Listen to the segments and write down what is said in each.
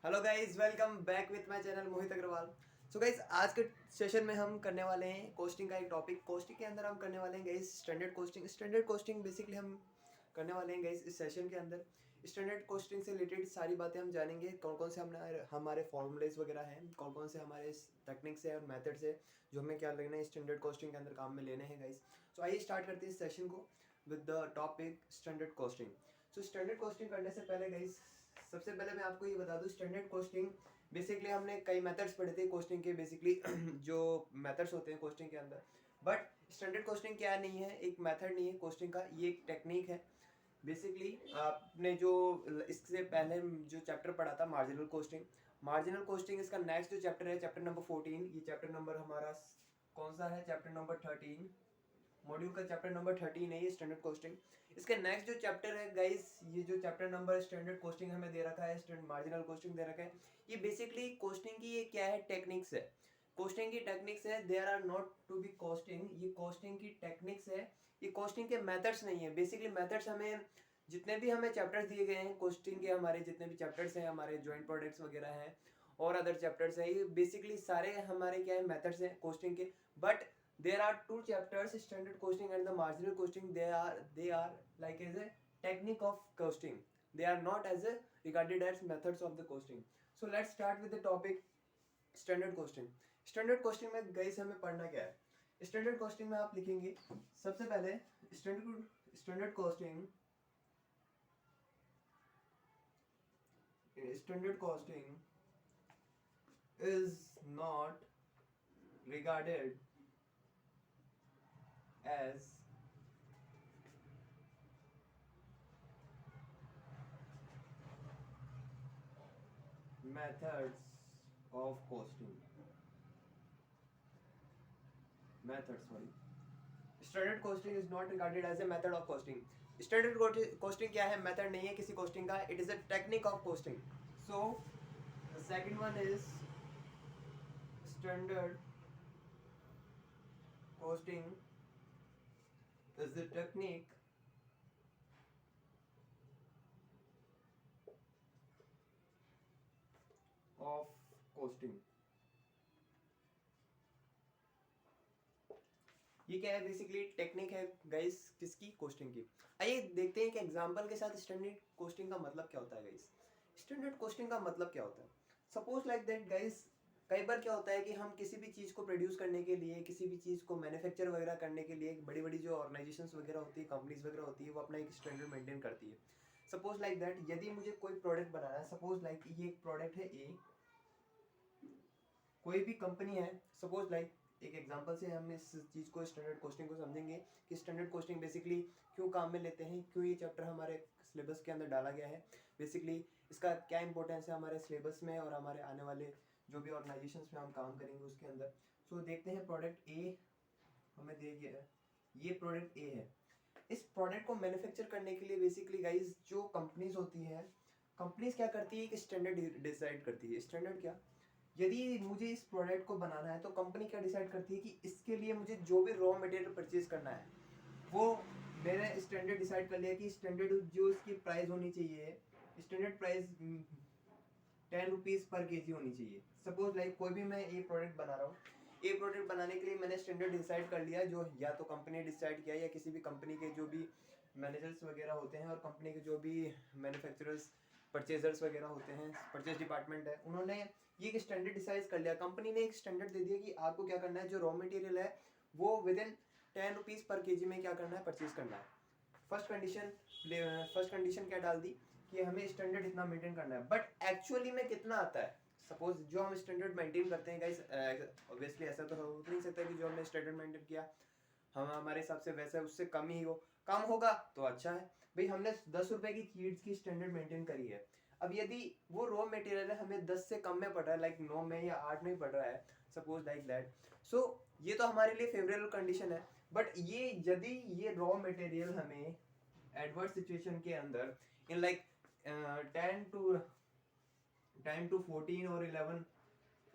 Hello guys, welcome back with my channel Mohit Agarwal. So guys, आज के session में हम करने वाले हैं कोस्टिंग का एक टॉपिक। कोस्टिंग के अंदर हम करने वाले हैं guys standard costing. Standard costing basically हम करने वाले हैं गाइस इस सेशन के अंदर। स्टैंडर्ड कोस्टिंग से रिलेटेड सारी बातें हम जानेंगे। कौन कौन से हमारे फॉर्मूलेज वगैरह हैं, कौन कौन से हमारे टेक्निक्स है और मेथड्स है जो हमें क्या लगना है स्टैंडर्ड कोस्टिंग के अंदर काम में लेने हैं गाइस। सो आइए स्टार्ट करते हैं इस सेशन को with the topic standard costing. So standard costing करने से पहले गाइस, सबसे पहले मैं आपको ये बता दूं, स्टैंडर्ड कोस्टिंग बेसिकली हमने कई मेथड्स पढ़े थे कोस्टिंग के। बेसिकली जो मेथड्स होते हैं कोस्टिंग के अंदर, बट स्टैंडर्ड कोस्टिंग क्या नहीं है, एक मेथड नहीं है कोस्टिंग का, ये एक टेक्निक है। बेसिकली आपने जो इससे पहले जो चैप्टर पढ़ा था मार्जिनल कोस्टिंग, मार्जिनल कोस्टिंग इसका नेक्स्ट जो चैप्टर है, चैप्टर नंबर 14। ये चैप्टर नंबर हमारा कौन सा है? Chapter number 13। मॉड्यूल का चैप्टर नंबर 13 है ये स्टैंडर्ड कोस्टिंग। इसका नेक्स्ट जो चैप्टर है गाइस, ये जो चैप्टर नंबर स्टैंडर्ड कोस्टिंग हमें दे रखा है, स्टैंडर्ड मार्जिनल कोस्टिंग दे रखा है, ये बेसिकली कोस्टिंग की ये क्या है? टेक्निक्स है। कोस्टिंग की टेक्निक्स है। There are not to be costing, ये कोस्टिंग की टेक्निक्स है। ये कोस्टिंग के मेथड्स नहीं है। बेसिकली मेथड्स हमें जितने भी हमें चैप्टर्स दिए गए हैं कोस्टिंग के, हमारे जितने भी चैप्टर्स हैं, हमारे जॉइंट प्रोडक्ट्स वगैरह हैं और अदर चैप्टर्स हैं, ये बेसिकली सारे हमारे क्या है? मेथड्स हैं कोस्टिंग के। But there are two chapters, standard costing and the marginal costing. They are like as a technique of costing. They are not as a regarded as methods of the costing. So let's start with the topic standard costing. standard costing में guys हमें पढ़ना क्या है? standard costing में आप लिखेंगे सबसे पहले standard costing is not regarded as methods of costing. Standard costing is not regarded as a method of costing. Standard costing क्या है? मेथड नहीं है किसी कोस्टिंग का, it is a technique of costing. So the second one is standard costing is the technique of costing. ये क्या है? Basically technique है गाइस किसकी? कोस्टिंग की। आइए देखते हैं कि एग्जांपल के साथ स्टैंडर्ड कोस्टिंग का मतलब क्या होता है गाइस। स्टैंडर्ड कोस्टिंग का मतलब क्या होता है? सपोज लाइक दैट गाइस, कई बार क्या होता है कि हम किसी भी चीज़ को प्रोड्यूस करने के लिए, किसी भी चीज़ को मैन्युफैक्चर वगैरह करने के लिए, बड़ी बड़ी जो ऑर्गेनाइजेशंस वगैरह होती है, कंपनीज वगैरह होती है, वो अपना एक स्टैंडर्ड मेंटेन करती है। सपोज लाइक दैट, यदि मुझे कोई प्रोडक्ट बनाना है, सपोज लाइक ये एक प्रोडक्ट है ए, कोई भी कंपनी है, सपोज लाइक एक एग्जांपल से हम इस चीज़ को, स्टैंडर्ड कोस्टिंग को समझेंगे कि स्टैंडर्ड कोस्टिंग बेसिकली क्यों काम में लेते हैं, क्यों ये चैप्टर हमारे सिलेबस के अंदर डाला गया है, बेसिकली इसका क्या इंपॉर्टेंस है हमारे सिलेबस में और हमारे आने वाले जो भी ऑर्गेनाइजेशंस में हम काम करेंगे उसके अंदर। सो देखते हैं, प्रोडक्ट ए हमें दे गया है, ये प्रोडक्ट ए है। इस प्रोडक्ट को मैन्युफैक्चर करने के लिए बेसिकली गाइज जो कंपनीज होती हैं, कंपनीज क्या करती है? एक स्टैंडर्ड डिसाइड करती है। स्टैंडर्ड क्या? यदि मुझे इस प्रोडक्ट को बनाना है तो कंपनी क्या डिसाइड करती है कि इसके लिए मुझे जो भी रॉ मटेरियल परचेज करना है, वो मैंने स्टैंडर्ड डिसाइड कर लिया कि स्टैंडर्ड जो इसकी प्राइस होनी चाहिए, standard price 10 rupees per KG होनी चाहिए। सपोज लाइक कोई भी मैं ये प्रोडक्ट बना रहा हूँ, ये प्रोडक्ट बनाने के लिए मैंने स्टैंडर्ड डिसाइड कर लिया, जो या तो कंपनी डिसाइड किया या किसी भी कंपनी के जो भी मैनेजर्स वगैरह होते हैं और कंपनी के जो भी मैन्युफैक्चरर्स, परचेजर्स वगैरह होते हैं, परचेज डिपार्टमेंट है, उन्होंने ये एक स्टैंडर्ड डिसाइड कर लिया। कंपनी ने एक स्टैंडर्ड दे दिया कि आपको क्या करना है, जो रॉ मटेरियल है वो with in 10 rupees per KG में क्या करना है? परचेज करना है। फर्स्ट कंडीशन क्या डाल दी कि हमें स्टैंडर्ड इतना मेंटेन करना है, बट एक्चुअली में कितना आता है? सपोज जो हम स्टैंडर्ड मेंटेन करते हैं गाइस, ऑब्वियसली ऐसा तो हो नहीं सकता कि जो हमने स्टैंडर्ड मेंटेन किया हम हमारे हिसाब से वैसे उससे कम ही हो। कम होगा तो अच्छा है भाई, हमने 10 रुपए की चीज की स्टैंडर्ड मेंटेन करी है। अब यदि वो रॉ मटेरियल है हमें 10 से कम में पड़ रहा है, लाइक 9 में या 8 में पड़ रहा है, सपोज लाइक दैट, सो ये तो हमारे लिए फेवरेबल कंडीशन है। बट ये यदि ये रॉ मटेरियल हमें एडवर्स सिचुएशन के अंदर इन लाइक 10 to 14 और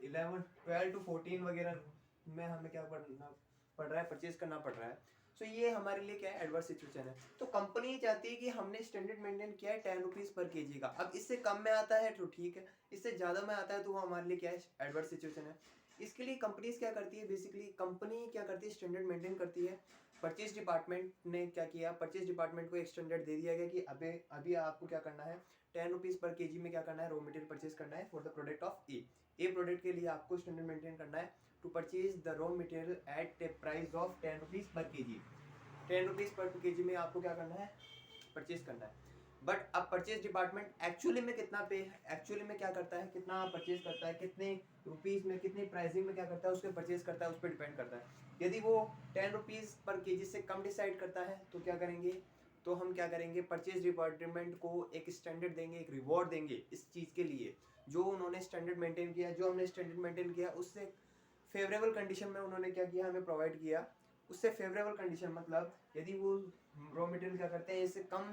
12 to 14 वगैरह में हमें क्या पड़ रहा है? परचेज करना पड़ रहा है। सो ये हमारे लिए क्या है, एडवर्स सिचुएशन है। तो कंपनी चाहती है कि हमने स्टैंडर्ड मेंटेन किया है 10 रुपीज़ पर केजी का। अब इससे कम में आता है तो ठीक है, इससे ज़्यादा में आता है तो वो हमारे लिए क्या है, एडवर्स सिचुएशन है। इसके लिए कंपनीज क्या करती है, बेसिकली कंपनी क्या करती है, स्टैंडर्ड मेंटेन करती है। परचेज डिपार्टमेंट ने क्या किया, परचेज डिपार्टमेंट को एक स्टैंडर्ड दे दिया गया कि अभी अभी आपको क्या करना है, 10 रुपीज़ पर केजी में क्या करना है, रॉ मटेरियल परचेज करना है for the product of a product के लिए आपको स्टैंडर्ड मेंटेन करना है to purchase the raw material at a price of 10 rupees per KG. 10 rupees per KG में आपको क्या करना है, परचेज करना है। बट अब परचेज डिपार्टमेंट एक्चुअली में कितना पे, एक्चुअली में क्या करता है, कितना परचेज करता है, कितने रुपीज़ में, कितनी प्राइसिंग में क्या करता है, उसके परचेज करता है, उस पर डिपेंड करता है। यदि वो 10 रुपीज़ पर केजी से कम डिसाइड करता है तो क्या करेंगे, तो हम क्या करेंगे, परचेज डिपार्टमेंट को एक स्टैंडर्ड देंगे, एक रिवॉर्ड देंगे इस चीज़ के लिए जो उन्होंने स्टैंडर्ड मेंटेन किया, जो हमने स्टैंडर्ड मेंटेन किया उससे फेवरेबल कंडीशन में उन्होंने क्या किया, हमें प्रोवाइड किया। उससे फेवरेबल कंडीशन मतलब यदि वो रॉ मटेरियल क्या करते हैं, इससे कम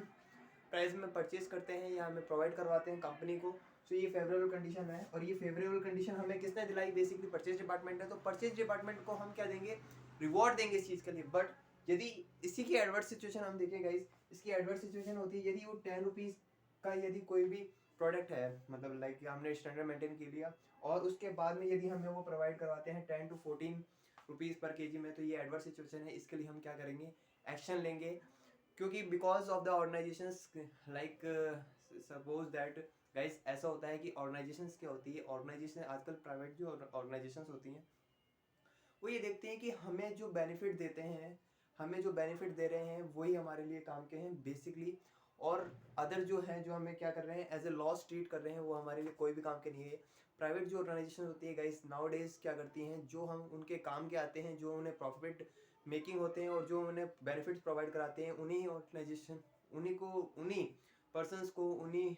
प्राइस में परचेज करते हैं या हमें प्रोवाइड करवाते हैं कंपनी को, तो ये फेवरेबल कंडीशन है। और ये फेवरेबल कंडीशन हमें किसने दिलाई, बेसिकली परचेज डिपार्टमेंट है। तो परचेज डिपार्टमेंट को हम क्या देंगे, रिवॉर्ड देंगे इस चीज़ के लिए। बट यदि इसी की एडवर्स सिचुएशन हम देखें गाइस, इसकी एडवर्स सिचुएशन होती है यदि वो 10 रुपीज़ का यदि कोई भी प्रोडक्ट है, मतलब लाइक हमने स्टैंडर्ड मेंटेन कर लिया और उसके बाद में यदि हमें वो प्रोवाइड करवाते हैं 10 to 14 रुपीज़ पर केजी में, तो ये एडवर्स सिचुएशन है। इसके लिए हम क्या करेंगे, एक्शन लेंगे। क्योंकि because of the organisations, like suppose that guys, ऐसा होता है कि ऑर्गेनाइजेशंस क्या होती है, ऑर्गेनाइजेशन आजकल प्राइवेट जो ऑर्गेनाइजेशंस होती हैं वो ये देखते हैं कि हमें जो बेनिफिट देते हैं, हमें जो बेनिफिट दे रहे हैं वही हमारे लिए काम के हैं बेसिकली। और अदर जो हैं, जो हमें क्या कर रहे हैं, एज ए लॉस ट्रीट कर रहे हैं, वो हमारे लिए कोई भी काम के नहीं है। प्राइवेट जो ऑर्गेनाइजेशन होती है गाइस नाउ डेज क्या करती हैं, जो हम उनके काम के आते हैं, जो उन्हें प्रॉफिट मेकिंग होते हैं और जो उन्हें बेनिफिट्स प्रोवाइड कराते हैं, उन्हीं ऑर्गेनाइजेशन, उन्हीं को, उन्हीं पर्सनस को, उन्हीं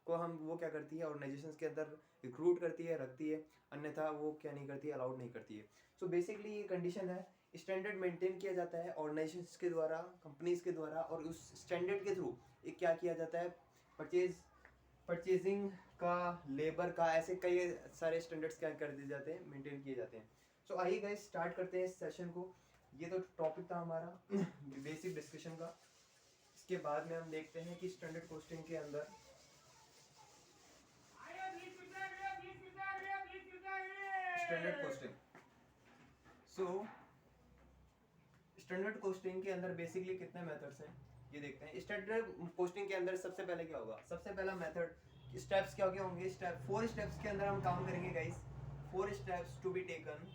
को हम वो क्या करती है, ऑर्गेनाइजेशंस के अंदर रिक्रूट करती है, रखती है। अन्यथा वो क्या नहीं करती है, अलाउड नहीं करती है। सो बेसिकली ये कंडीशन है। स्टैंडर्ड मेंटेन किया जाता है ऑर्गेनाइजेशंस के द्वारा, कंपनीज के द्वारा, और उस स्टैंडर्ड के थ्रू एक क्या किया जाता है, परचेजिंग का, लेबर का, ऐसे कई सारे स्टैंडर्ड्स क्या कर दिए जाते हैं, मेंटेन किए जाते हैं। सो आइए गाइस स्टार्ट करते हैं इस सेशन को। ये तो टॉपिक था हमारा बेसिक डिस्कशन का। इसके बाद में हम देखते हैं कि स्टैंडर्ड कॉस्टिंग के अंदर standard costing, so standard costing के अंदर बेसिकली कितने मेथड्स हैं ये देखते हैं। स्टैंडर्ड कॉस्टिंग के अंदर सबसे पहले क्या होगा, सबसे पहला मेथड, स्टेप्स क्या क्या होंगे, स्टेप 4 स्टेप्स के अंदर हम काम करेंगे guys. 4 steps to be taken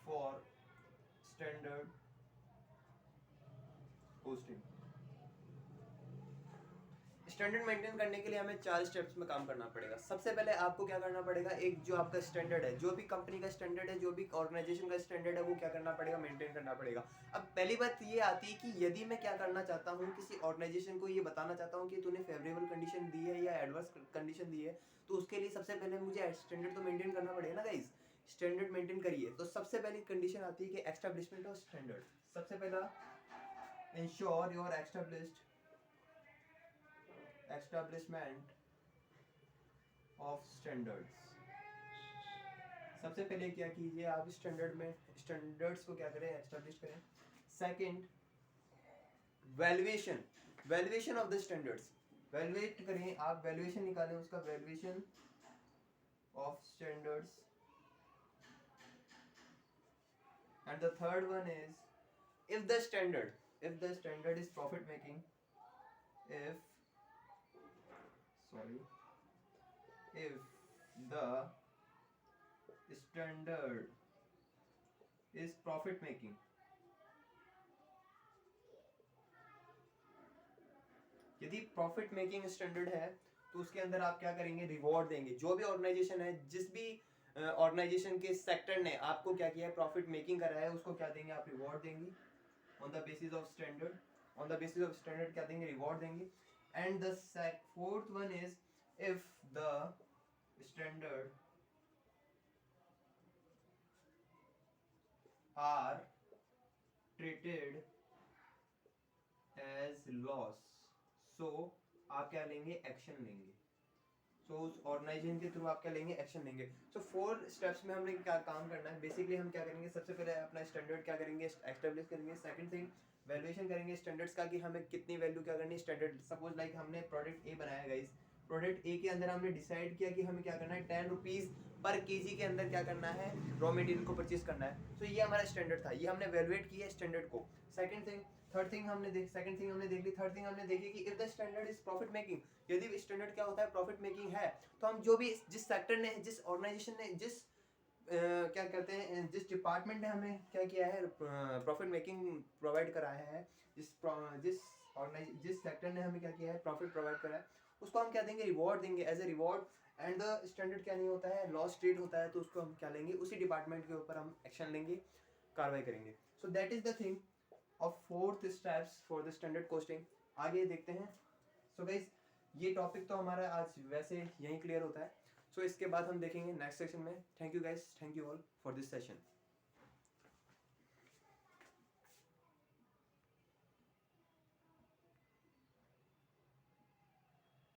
for standard costing. Standard maintain करने के लिए हमें 4 स्टेप्स में काम करना पड़ेगा। सबसे पहले आपको क्या करना पड़ेगा, एक जो आपका स्टैंडर्ड है, जो भी कंपनी का स्टैंडर्ड है, जो भी ऑर्गेनाइजेशन का स्टैंडर्ड है, वो क्या करना पड़ेगा, मेंटेन करना पड़ेगा। अब पहली बात ये आती है कि यदि मैं क्या करना चाहता हूँ, किसी ऑर्गेनाइजेशन को ये बताना चाहता हूँ कि तूने फेवरेबल कंडीशन दी है या एडवर्स कंडीशन दी है, तो उसके लिए सबसे पहले मुझे स्टैंडर्ड तो मेंटेन करना पड़ेगा ना गाइज। स्टैंडर्ड मेंटेन करिए तो सबसे पहली कंडीशन आती है कि एस्टैब्लिशमेंट ऑफ स्टैंडर्ड। सबसे पहला, ensure your establishment of standards। सबसे पहले क्या कीजिए, आप स्टैंडर्ड में स्टैंडर्ड्स को क्या करें, एस्टैब्लिश करें। Second, valuation, valuation of the standards, valuate करें आप, वैल्यूएशन निकालें उसका, valuation of standards. And the third one is if the standard is profit making, if the standard is profit making, यदि प्रॉफिट मेकिंग स्टैंडर्ड है तो उसके अंदर आप क्या करेंगे, रिवॉर्ड देंगे। जो भी ऑर्गेनाइजेशन है, जिस भी ऑर्गेनाइजेशन के सेक्टर ने आपको क्या किया है, प्रॉफिट मेकिंग करा है, उसको क्या देंगे, आप रिवॉर्ड देंगे on the basis of standard. On the basis of standard क्या देंगे, रिवॉर्ड देंगे। And the fourth one is if the standard are treated as loss, so आप क्या लेंगे, एक्शन लेंगे। सो उस ऑर्गेनाइजेशन के थ्रू आप क्या लेंगे, एक्शन लेंगे। सो 4 स्टेप्स में हमने क्या काम करना है, बेसिकली हम क्या करेंगे, सबसे पहले अपना स्टैंडर्ड क्या करेंगे, एस्टेब्लिश करेंगे। सेकंड थिंग वैल्यूएशन करेंगे स्टैंडर्ड्स का, कि हमें कितनी वैल्यू क्या करनी है स्टैंडर्ड। सपोज लाइक हमने प्रोडक्ट ए बनाया गाइस, प्रोडक्ट ए के अंदर हमने डिसाइड किया कि हमें क्या करना है, 10 रुपीज़ पर केजी के अंदर क्या करना है, रॉ मटेरियल को परचेज करना है। तो ये हमारा स्टैंडर्ड था, ये हमने वैल्यूएट किया स्टैंडर्ड को। सेकंड थिंग थर्ड थिंग हमने देख सेकंड थिंग हमने देख ली। थर्ड थिंग हमने देखी कि if the standard is profit making, यदि स्टैंडर्ड क्या होता है, प्रॉफिट मेकिंग है, तो हम जो भी जिस सेक्टर ने, जिस ऑर्गेनाइजेशन ने, जिस क्या कहते हैं, जिस डिपार्टमेंट ने हमें क्या किया है, प्रॉफिट मेकिंग प्रोवाइड कराया है, जिस सेक्टर ने हमें क्या किया है, प्रॉफिट प्रोवाइड करा है, उसको हम क्या देंगे, रिवॉर्ड देंगे as a reward. And the standard क्या नहीं होता है, लॉस ट्रेड होता है, तो उसको हम क्या लेंगे, उसी डिपार्टमेंट के ऊपर हम एक्शन लेंगे, कार्रवाई करेंगे। So that is the thing of 4th steps for the standard costing. आगे देखते हैं। सो गाइस ये टॉपिक तो हमारा आज वैसे यहीं क्लियर होता है। सो इसके बाद हम देखेंगे नेक्स्ट सेशन में। Thank you guys, thank you all for this session.